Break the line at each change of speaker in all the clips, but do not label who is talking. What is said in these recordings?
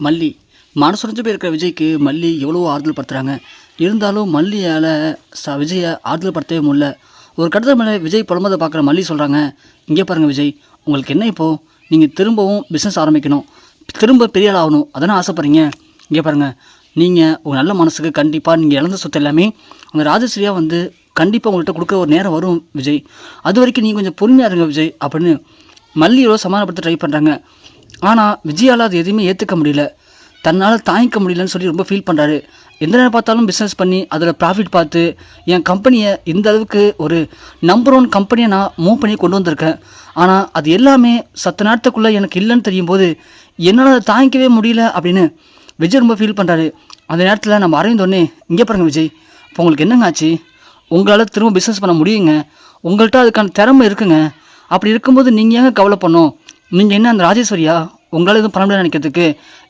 மல்லி மனசுடைஞ்சு போயிருக்கிற விஜய்க்கு மல்லி எவ்வளோ ஆறுதல் படுத்துகிறாங்க. இருந்தாலும் மல்லியால் விஜயை ஆறுதல் படுத்தவே முடியல. ஒரு கட்டத்தில் மேலே விஜய் புலம்பதை பார்க்குற மல்லி சொல்கிறாங்க, இங்கே பாருங்கள் விஜய், உங்களுக்கு என்ன இப்போது நீங்கள் திரும்பவும் பிஸ்னஸ் ஆரம்பிக்கணும், திரும்ப பெரிய ஆள் ஆகணும் அதானே ஆசைப்பட்றீங்க. இங்கே பாருங்கள், நீங்கள் உங்கள் நல்ல மனசுக்கு கண்டிப்பாக நீங்கள் இழந்த சொத்து எல்லாமே அந்த ராஜஸ்ரீயாக வந்து கண்டிப்பாக உங்கள்கிட்ட கொடுக்குற ஒரு நேரம் வரும் விஜய். அது வரைக்கும் நீங்கள் கொஞ்சம் பொறுமையாக இருங்க விஜய் அப்படின்னு மல்லியோட சமாதானப்படுத்த ட்ரை பண்ணுறாங்க. ஆனால் விஜயால் அது எதுவுமே ஏற்றுக்க முடியல, தன்னால் தாங்கிக்க முடியலன்னு சொல்லி ரொம்ப ஃபீல் பண்ணுறாரு. எந்த நேரம் பார்த்தாலும் பிஸ்னஸ் பண்ணி அதில் ப்ராஃபிட் பார்த்து என் கம்பெனியை இந்த அளவுக்கு ஒரு நம்பர் 1 கம்பெனியை நான் மூவ் பண்ணி கொண்டு வந்திருக்கேன். ஆனால் அது எல்லாமே சத்த நேரத்துக்குள்ளே எனக்கு இல்லைன்னு தெரியும் போது என்னால் அதை தாங்கிக்கவே முடியல அப்படின்னு விஜய் ரொம்ப ஃபீல் பண்ணுறாரு. அந்த நேரத்தில் நம்ம அரவிந்தோடனே, இங்கே பாருங்கள் விஜய், இப்போ உங்களுக்கு என்னங்க ஆச்சு, உங்களால் திரும்ப பிஸ்னஸ் பண்ண முடியுங்க, உங்கள்கிட்ட அதுக்கான திறமை இருக்குங்க, அப்படி இருக்கும்போது நீங்கள் ஏங்க கவலை பண்ணோம், நீங்கள் என்ன அந்த ராஜேஸ்வரியா, உங்களால் எதுவும் பண்ண முடியாது நினைக்கிறதுக்கு,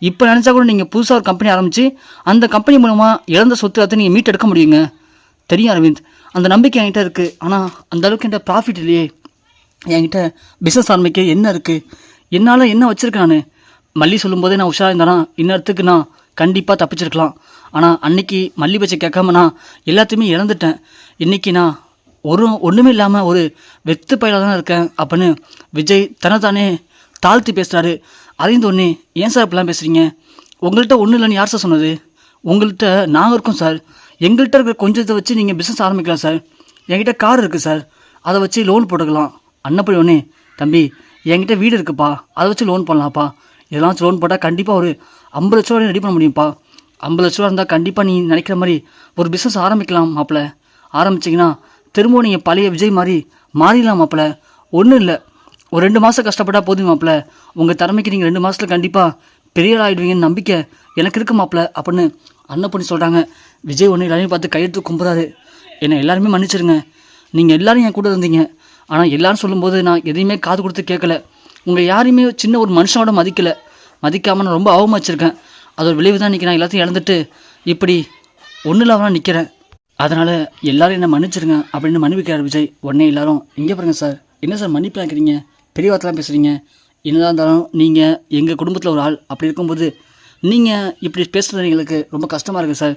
இப்போ நினச்சா கூட நீங்கள் புதுசாக ஒரு கம்பெனி ஆரம்பித்து அந்த கம்பெனி மூலமாக இழந்த சொத்து அதை நீங்கள் மீட்டெடுக்க முடியுங்க. தெரியும் அரவிந்த், அந்த நம்பிக்கை என்கிட்ட இருக்குது, ஆனால் அந்த அளவுக்கு என்கிட்ட ப்ராஃபிட் இல்லையே, என்கிட்ட பிஸ்னஸ் ஆரம்பிக்க என்ன இருக்குது, என்னால் என்ன வச்சுருக்கேன் நான். மல்லி சொல்லும்போதே நான் உஷாராக இருந்தானா இன்னத்துக்கு நான் கண்டிப்பாக தப்பிச்சிருக்கலாம். ஆனால் அன்னைக்கு மல்லி பச்சை கேட்காம நான் எல்லாத்தையுமே இழந்துட்டேன். இன்றைக்கி நான் ஒன்றுமே இல்லாமல் ஒரு வெத்து பயிலாக தானே இருக்கேன் அப்படின்னு விஜய் தன்னைத்தானே தாழ்த்தி பேசுகிறாரு. அறிந்து ஒன்று, ஏன் சார் இப்படிலாம் பேசுகிறீங்க, உங்கள்கிட்ட ஒன்றும் இல்லைன்னு யார் சார் சொன்னது, உங்கள்கிட்ட நாங்கள் இருக்கோம் சார், எங்கள்கிட்ட இருக்கிற கொஞ்சத்தை வச்சு நீங்கள் பிஸ்னஸ் ஆரம்பிக்கலாம் சார், என்கிட்ட கார் இருக்குது சார், அதை வச்சு லோன் போட்டுக்கலாம். அன்னப்படி ஒன்று, தம்பி என்கிட்ட வீடு இருக்குப்பா, அதை வச்சு லோன் பண்ணலாம்ப்பா, இதெல்லாம் வச்சு லோன் போட்டால் கண்டிப்பாக ஒரு 50 லட்ச ரூபா ரெடி பண்ண முடியும்ப்பா, 50 லட்ச ரூபா இருந்தால் கண்டிப்பாக நீ நினைக்கிற மாதிரி ஒரு பிஸ்னஸ் ஆரம்பிக்கலாம் மாப்பிள்ள, ஆரம்பிச்சிங்கன்னா திரும்பவும் நீங்கள் பழைய விஜய் மாதிரி மாறிடலாம் மாப்பிள்ள, ஒன்றும் இல்லை, ஒரு 2 மாதம் கஷ்டப்பட்டால் போதும் மாப்பிள்ள, உங்கள் திறமைக்கு நீங்கள் 2 மாதத்தில் கண்டிப்பாக பெரிய ஆகிடுவீங்கன்னு நம்பிக்கை எனக்கு இருக்கு மாப்பிள்ள அப்படின்னு அன்னப்பொண்ணி சொல்கிறாங்க. விஜய் ஒன்று எல்லாரையும் பார்த்து கையெழுத்து கும்புறாரு, என்னை எல்லாருமே மன்னிச்சிருங்க, நீங்கள் எல்லோரும் என் கூட இருந்தீங்க, ஆனால் எல்லோரும் சொல்லும்போது நான் எதையுமே காது கொடுத்து கேட்கல, உங்கள் யாரையுமே சின்ன ஒரு மனுஷனோட மதிக்காமல் நான் ரொம்ப அவமாச்சிருக்கேன், அதோட விளைவு தான் இன்றைக்கி நான் எல்லாத்தையும் இழந்துட்டு இப்படி ஒன்றும் இல்லாமல் நிற்கிறேன், அதனால் எல்லோரும் என்னை மன்னிச்சிருங்க அப்படின்னு மன்னிக்கிறார் விஜய். உடனே எல்லாரும், இங்கே பாருங்கள் சார், என்ன சார் மன்னிப்பு கேட்குறீங்க, பெரிய வார்த்தைலாம் பேசுகிறீங்க, என்னதான் இருந்தாலும் நீங்கள் எங்கள் குடும்பத்தில் ஒரு ஆள், அப்படி இருக்கும்போது நீங்கள் இப்படி பேசுகிறது எங்களுக்கு ரொம்ப கஷ்டமாக இருக்குது சார்,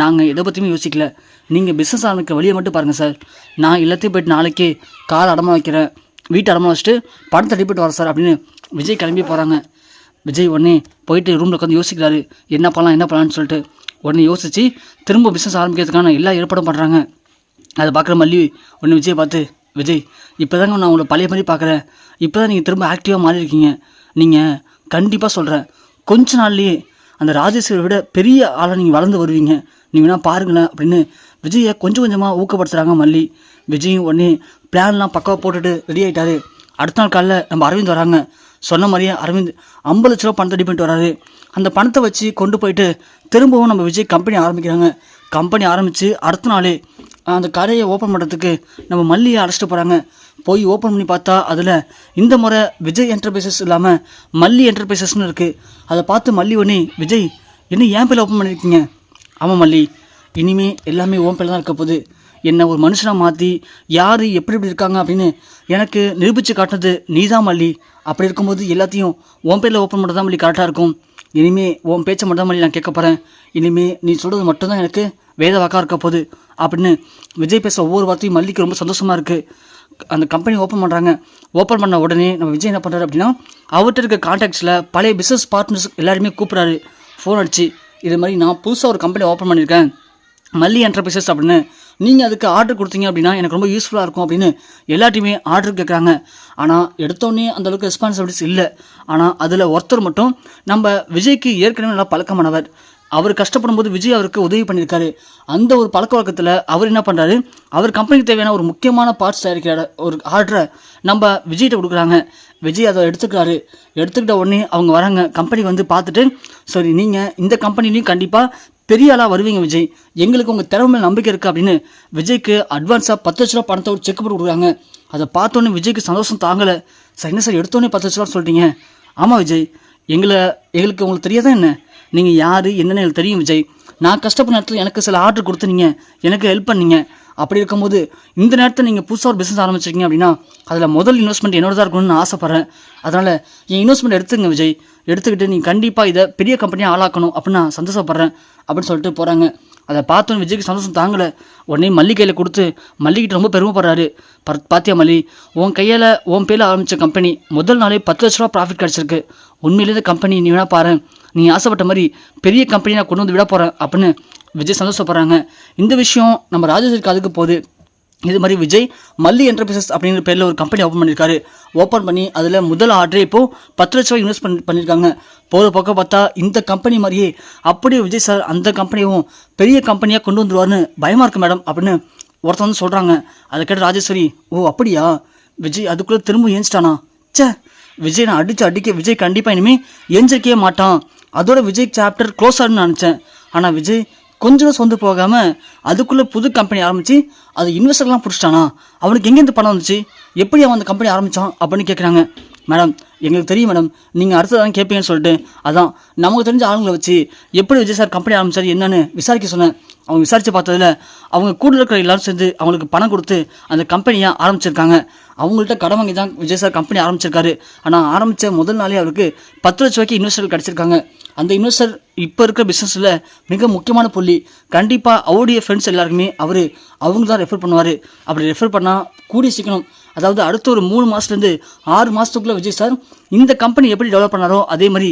நாங்கள் எதை பற்றியுமே யோசிக்கல, நீங்கள் பிஸ்னஸ் ஆரம்பிக்கிற வழியை மட்டும் பாருங்கள் சார், நான் எல்லாத்தையும் போய்ட்டு நாளைக்கு கார் அடமா வைக்கிறேன், வீட்டை அடமா வச்சுட்டு பணத்தை அடிப்பட்டு வரேன் சார் அப்படின்னு விஜய் கிளம்பி போகிறாங்க. விஜய் உடனே போயிட்டு ரூமில் உட்காந்து யோசிக்கிறாரு, என்ன பண்ணலான்னு சொல்லிட்டு. உடனே யோசித்து திரும்ப பிஸ்னஸ் ஆரம்பிக்கிறதுக்கான எல்லா ஏற்பாடும் பண்ணுறாங்க. அதை பார்க்குற மல்லி உடனே விஜய் பார்த்து, விஜய் இப்போ தாங்க நான் உங்களை பழைய மாதிரி பார்க்குறேன், இப்போ தான் நீங்கள் திரும்ப ஆக்டிவாக மாறி இருக்கீங்க, நீங்கள் கண்டிப்பாக சொல்கிறேன் கொஞ்ச நாள்லேயே அந்த ராஜேஸ்வரை விட பெரிய ஆளாக நீங்கள் வளர்ந்து வருவீங்க, நீங்கள் வேணால் பாருங்களேன் அப்படின்னு விஜயை கொஞ்சம் கொஞ்சமாக ஊக்கப்படுத்துகிறாங்க மல்லி. விஜயும் உடனே பிளான்லாம் பக்காவாக போட்டுட்டு ரெடி ஆகிட்டாரு. அடுத்த நாள் காலையில் நம்ம அரவிந்த் வராங்க. சொன்ன மாதிரியே அரவிந்த் 50 லட்ச ரூபா பணத்தை ரெடி பண்ணிட்டு வராரு. அந்த பணத்தை வச்சு கொண்டு போயிட்டு திரும்பவும் நம்ம விஜய் கம்பெனி ஆரம்பிக்கிறாங்க. கம்பெனி ஆரம்பித்து அடுத்த நாளே அந்த கடையை ஓப்பன் பண்ணுறதுக்கு நம்ம மல்லியை அழைச்சிட்டு போகிறாங்க. போய் ஓப்பன் பண்ணி பார்த்தா அதில் இந்த முறை விஜய் என்டர்பிரைசஸ் இல்லாமல் மல்லி என்டர்பிரைசஸ்னு இருக்குது. அதை பார்த்து மல்லி ஒன்று, விஜய் என்ன ஏன் பேரில் ஓப்பன் பண்ணியிருக்கீங்க? ஆமாம் மல்லி, இனிமேல் எல்லாமே ஓன் பேரில் தான் இருக்க போகுது, என்னை ஒரு மனுஷனாக மாற்றி யார் எப்படி இருக்காங்க அப்படின்னு எனக்கு நிரூபித்து காட்டினது நீ தான் மல்லி, அப்படி இருக்கும்போது எல்லாத்தையும் ஓன் பேரில் ஓப்பன் பண்ணுறது தான் மல்லி கரெக்டாக இருக்கும், இனிமேல் உன் பேச்சை மட்டும் தான் மல்லி நான் கேட்க போகிறேன், இனிமேல் நீ சொல்கிறது மட்டும்தான் எனக்கு வேத வாக்காக இருக்க போகுது அப்படின்னு விஜய் பேச ஒவ்வொரு வார்த்தையும் மல்லிக்கு ரொம்ப சந்தோஷமாக இருக்குது. அந்த கம்பெனி ஓப்பன் பண்ணுறாங்க. ஓப்பன் பண்ண உடனே நம்ம விஜய் என்ன பண்ணுறாரு அப்படின்னா, அவர்கிட்ட இருக்க கான்டாக்ட்ஸில் பழைய பிஸ்னஸ் பார்ட்னர்ஸ் எல்லாருமே கூப்பிட்றாரு ஃபோன் அடிச்சு, இது மாதிரி நான் புதுசாக ஒரு கம்பெனி ஓப்பன் பண்ணியிருக்கேன் மல்லி என்டர்பிரைசஸ் அப்படின்னு, நீங்கள் அதுக்கு ஆர்டர் கொடுத்தீங்க அப்படின்னா எனக்கு ரொம்ப யூஸ்ஃபுல்லாக இருக்கும் அப்படின்னு எல்லாத்தையுமே ஆர்டர் கேட்குறாங்க. ஆனால் எடுத்தோடனே அந்தளவுக்கு ரெஸ்பான்சிபிலிட்டிஸ் இல்லை. ஆனால் அதில் ஒருத்தர் மட்டும் நம்ம விஜய்க்கு ஏற்கனவே நல்லா பழக்கமானவர், அவர் கஷ்டப்படும் போது விஜய் அவருக்கு உதவி பண்ணியிருக்காரு. அந்த ஒரு பழக்க வழக்கத்தில் அவர் என்ன பண்ணுறாரு, அவர் கம்பெனிக்கு தேவையான ஒரு முக்கியமான பார்ட்ஸ் தயாரிக்கிற ஒரு ஆர்டரை நம்ம விஜய்கிட்ட கொடுக்குறாங்க. விஜய் அதை எடுத்துக்கிட்ட உடனே அவங்க வராங்க. கம்பெனிக்கு வந்து பார்த்துட்டு, சரி நீங்கள் இந்த கம்பெனிலையும் கண்டிப்பாக பெரிய ஆளாக வருவீங்க விஜய், எங்களுக்கு உங்கள் திறமை நம்பிக்கை இருக்குது அப்படின்னு விஜய்க்கு அட்வான்ஸாக 10 லட்ச ரூபா பணத்தை ஒரு செக் போட்டு கொடுக்குறாங்க. அதை பார்த்தோன்னே விஜய்க்கு சந்தோஷம் தாங்கலை. சார் என்ன சார் எடுத்தோடனே 10 லட்ச ரூபா சொல்லிட்டீங்க? ஆமாம் விஜய், எங்களுக்கு உங்களுக்கு தெரியாதான் என்ன, நீங்கள் யார் என்னென்னு எனக்கு தெரியும் விஜய், நான் கஷ்டப்பட்ட நேரத்தில் எனக்கு சில ஆர்டர் கொடுத்து நீங்கள் எனக்கு ஹெல்ப் பண்ணீங்க, அப்படி இருக்கும்போது இந்த நேரத்தில் நீங்கள் புதுசாக ஒரு பிஸ்னஸ் ஆரம்பிச்சிருக்கீங்க அப்படின்னா அதில் முதல் இன்வெஸ்ட்மெண்ட் என்னோட தான் இருக்கணும்னு நான் ஆசைப்பட்றேன், அதனால் என் இன்வெஸ்ட்மெண்ட் எடுத்துங்க விஜய், எடுத்துக்கிட்டு நீ கண்டிப்பாக இதை பெரிய கம்பெனியாக ஆளாக்கணும் அப்படின்னு நான் சந்தோஷப்படுறேன் அப்படின்னு சொல்லிட்டு போகிறாங்க. அதை பார்த்தோன்னு விஜய்க்கு சந்தோஷம் தாங்கலை. உடனே மல்லி கையில் கொடுத்து மல்லிக்கிட்ட ரொம்ப பெருமைப்படுறாரு. பாத்தியா மல்லி, உன் கையால் உன் பேரில் ஆரம்பித்த கம்பெனி முதல் நாளே 10 லட்ச ரூபா ப்ராஃபிட் கிடச்சிருக்கு. உண்மையிலேருந்து கம்பெனி நீ வேணா பாரு, நீ ஆசைப்பட்ட மாதிரி பெரிய கம்பெனி நான் கொண்டு வந்து விட போகிறேன் அப்படின்னு விஜய் சந்தோஷப்படுறாங்க. இந்த விஷயம் நம்ம ராஜேஸ்வரி காதுக்கு போகுது. இது மாதிரி விஜய் மல்லி என்டர்பிரைசஸ் அப்படிங்கிற பேரில் ஒரு கம்பெனி ஓப்பன் பண்ணியிருக்காரு. ஓப்பன் பண்ணி அதில் முதல் ஆர்டரே இப்போது 10 லட்ச ரூபாய் இன்வெஸ்ட் பண்ணியிருக்காங்க. போகிற பக்கம் பார்த்தா இந்த கம்பெனி மாதிரியே அப்படியே விஜய் சார் அந்த கம்பெனியும் பெரிய கம்பெனியாக கொண்டு வந்துடுவார்னு பயமாக இருக்குது மேடம் அப்படின்னு ஒருத்தர் வந்து சொல்கிறாங்க. அதை கேட்ட ராஜேஸ்வரி, ஓ அப்படியா, விஜய் அதுக்குள்ளே திரும்ப ஏஞ்சிட்டானா? சே, விஜய் நான் அடிக்க விஜய் கண்டிப்பாக இனிமேல் ஏஞ்சிருக்கவே மாட்டான். அதோட விஜய் சாப்டர் க்ளோஸ் ஆகுன்னு நினச்சேன். ஆனால் விஜய் கொஞ்சம் சொந்து போகாமல் அதுக்குள்ளே புது கம்பெனி ஆரம்பித்து அது இன்வெஸ்டர்லாம் பிடிச்சிட்டானா? அவனுக்கு எங்கேருந்து பணம் வந்துச்சு? எப்படி அவன் அந்த கம்பெனி ஆரம்பித்தான் அப்படின்னு கேட்குறாங்க. மேடம் எங்களுக்கு தெரியும் மேடம், நீங்கள் அடுத்ததான் கேட்பீங்கன்னு சொல்லிட்டு அதான் நமக்கு தெரிஞ்ச ஆளுங்களை வச்சு எப்படி விஜய் சார் கம்பெனி ஆரம்பிச்சார் என்னன்னு விசாரிக்க சொன்னேன். அவங்க விசாரித்து பார்த்ததில் அவங்க கூட இருக்கிற எல்லாரும் சேர்ந்து அவங்களுக்கு பணம் கொடுத்து அந்த கம்பெனியை ஆரம்பிச்சிருக்காங்க. அவங்கள்ட்ட கடன் வாங்கி தான் விஜய் சார் கம்பெனி ஆரம்பிச்சிருக்காரு. ஆனால் ஆரம்பித்த முதல் நாளே அவருக்கு 10 லட்ச ரூபாய்க்கு இன்வெஸ்டர் கிடச்சிருக்காங்க. அந்த இன்வெஸ்டர் இப்போ இருக்கிற பிஸ்னஸில் மிக முக்கியமான புள்ளி. கண்டிப்பாக அவருடைய ஃப்ரெண்ட்ஸ் எல்லாருக்குமே அவங்க தான் ரெஃபர் பண்ணுவார். அப்படி ரெஃபர் பண்ணால் கூடிய சீக்கிரம், அதாவது அடுத்த ஒரு 3 மாதத்துலேருந்து 6 மாதத்துக்குள்ளே விஜய் சார் இந்த கம்பெனி எப்படி டெவலப் பண்ணாரோ அதே மாதிரி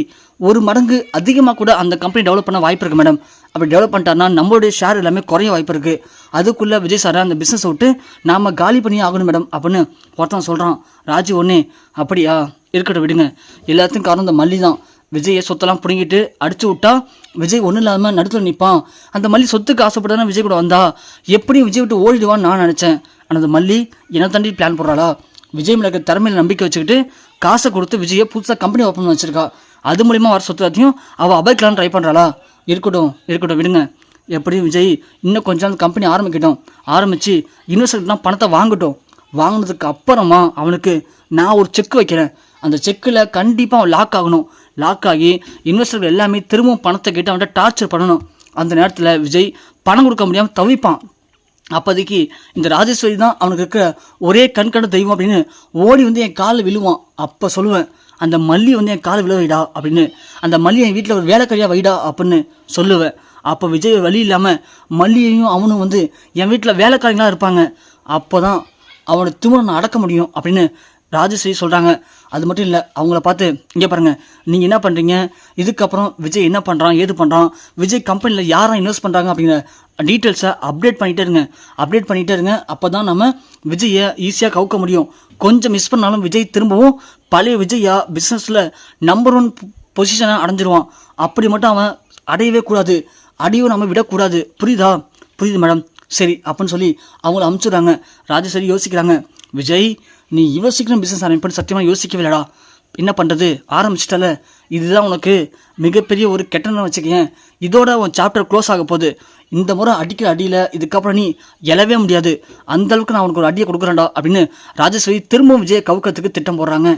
1 மடங்கு அதிகமாக கூட அந்த கம்பெனி டெவலப் பண்ண வாய்ப்பு இருக்குது மேடம். அப்படி டெவலப் பண்ணிட்டாருன்னா நம்மளுடைய ஷேர் எல்லாமே குறைய வாய்ப்பு இருக்குது. அதுக்குள்ளே விஜய் சாரை அந்த பிஸ்னஸை விட்டு நாம் காலி பண்ணி ஆகணும் மேடம் அப்படின்னு ஒருத்தன் சொல்கிறான். ராஜு ஒன்னே அப்படியா, இருக்கட்டும் விடுங்க, எல்லாத்துக்கும் காரணம் இந்த மல்லி தான். விஜயை சொத்தெல்லாம் பிடுங்கிட்டு அடிச்சு விட்டா விஜய் ஒன்றும் இல்லாமல் நடுத்தில் நிற்பான். அந்த மல்லி சொத்துக்கு ஆசைப்பட்டானா விஜய் கூட வந்தா எப்படியும் விஜய் விட்டு ஓடிடுவான்னு நான் நினச்சேன். ஆனால் அந்த மல்லி என்ன தாண்டி பிளான் போடுறாளா? விஜய் மேலே திறமையில் நம்பிக்கை வச்சுக்கிட்டு காசை கொடுத்து விஜயை புதுசாக கம்பெனி ஓப்பன் பண்ணி வச்சிருக்கா. அது மூலிமா வர சொத்து எல்லாத்தையும் அவள் அபைக்கலான்னு ட்ரை பண்ணுறாளா? இருக்கட்டும் விடுங்க. எப்படியும் விஜய் இன்னும் கொஞ்சம் அந்த கம்பெனி ஆரம்பித்து இன்வெஸ்டர்லாம் பணத்தை வாங்கினதுக்கு அப்புறமா அவனுக்கு நான் ஒரு செக் வைக்கிறேன். அந்த செக்கில் கண்டிப்பாக அவன் லாக் ஆகி இன்வெஸ்டர்கள் எல்லாமே திரும்பவும் பணத்தை கேட்டு அவன்கிட்ட டார்ச்சர் பண்ணணும். அந்த நேரத்தில் விஜய் பணம் கொடுக்க முடியாமல் தவிப்பான். அப்போதைக்கு இந்த ராஜேஸ்வரி தான் அவனுக்கு இருக்கிற ஒரே கண்கண்ட தெய்வம் அப்படின்னு ஓடி வந்து என் காலில் விழுவான். அப்போ சொல்லுவேன், அந்த மல்லி வந்து என் காலை விழ வைடா அப்படின்னு, அந்த மல்லி என் வீட்டில் ஒரு வேலைக்காரியாக வைடா அப்படின்னு சொல்லுவேன். அப்போ விஜய் வழி இல்லாமல் மல்லியையும் அவனும் வந்து என் வீட்டில் வேலைக்காரங்களாக இருப்பாங்க. அப்போ தான் அவனை திமிரை அடக்க முடியும் அப்படின்னு ராஜேஸ்வரி சொல்கிறாங்க. அது மட்டும் இல்லை, அவங்கள பார்த்து இங்கே பாருங்கள், நீங்கள் என்ன பண்ணுறீங்க, இதுக்கப்புறம் விஜய் என்ன பண்ணுறான் ஏது பண்ணுறான், விஜய் கம்பெனியில் யாரும் இன்வெஸ்ட் பண்ணுறாங்க அப்படிங்கிற டீட்டெயில்ஸை அப்டேட் பண்ணிகிட்டே இருங்க. அப்போ தான் நம்ம விஜயை ஈஸியாக கவுக்க முடியும். கொஞ்சம் மிஸ் பண்ணாலும் விஜய் திரும்பவும் பழைய விஜயா பிஸ்னஸில் நம்பர் 1 பொசிஷனை அடைஞ்சிருவான். அப்படி மட்டும் அவன் அடையவே கூடாது, அடையும் நம்ம விடக்கூடாது. புரியுது மேடம், சரி அப்படின்னு சொல்லி அவங்கள அனுப்பிச்சுடுறாங்க. ராஜேஸ்வரி யோசிக்கிறாங்க, விஜய் நீ இவ்வளோ சீக்கிரம் பிஸ்னஸ் ஆரம்பிப்பேன்னு சத்தியமாக யோசிக்கவே இல்லடா. என்ன பண்ணுறது, ஆரம்பிச்சிட்டால, இதுதான் உனக்கு மிகப்பெரிய ஒரு கெட்டன்னு வச்சுக்கேன். இதோட உன் சாப்டர் க்ளோஸ் ஆக போகுது. இந்த முறை அடிக்கிற அடியில் இதுக்கப்புறம் நீ எழவே முடியாது. அந்தளவுக்கு நான் உனக்கு ஒரு அடியை கொடுக்குறேன்டா அப்படின்னு ராஜேஸ்வரி திரும்பவும் விஜயை கவுக்கிறதுக்கு திட்டம் போடுறாங்க.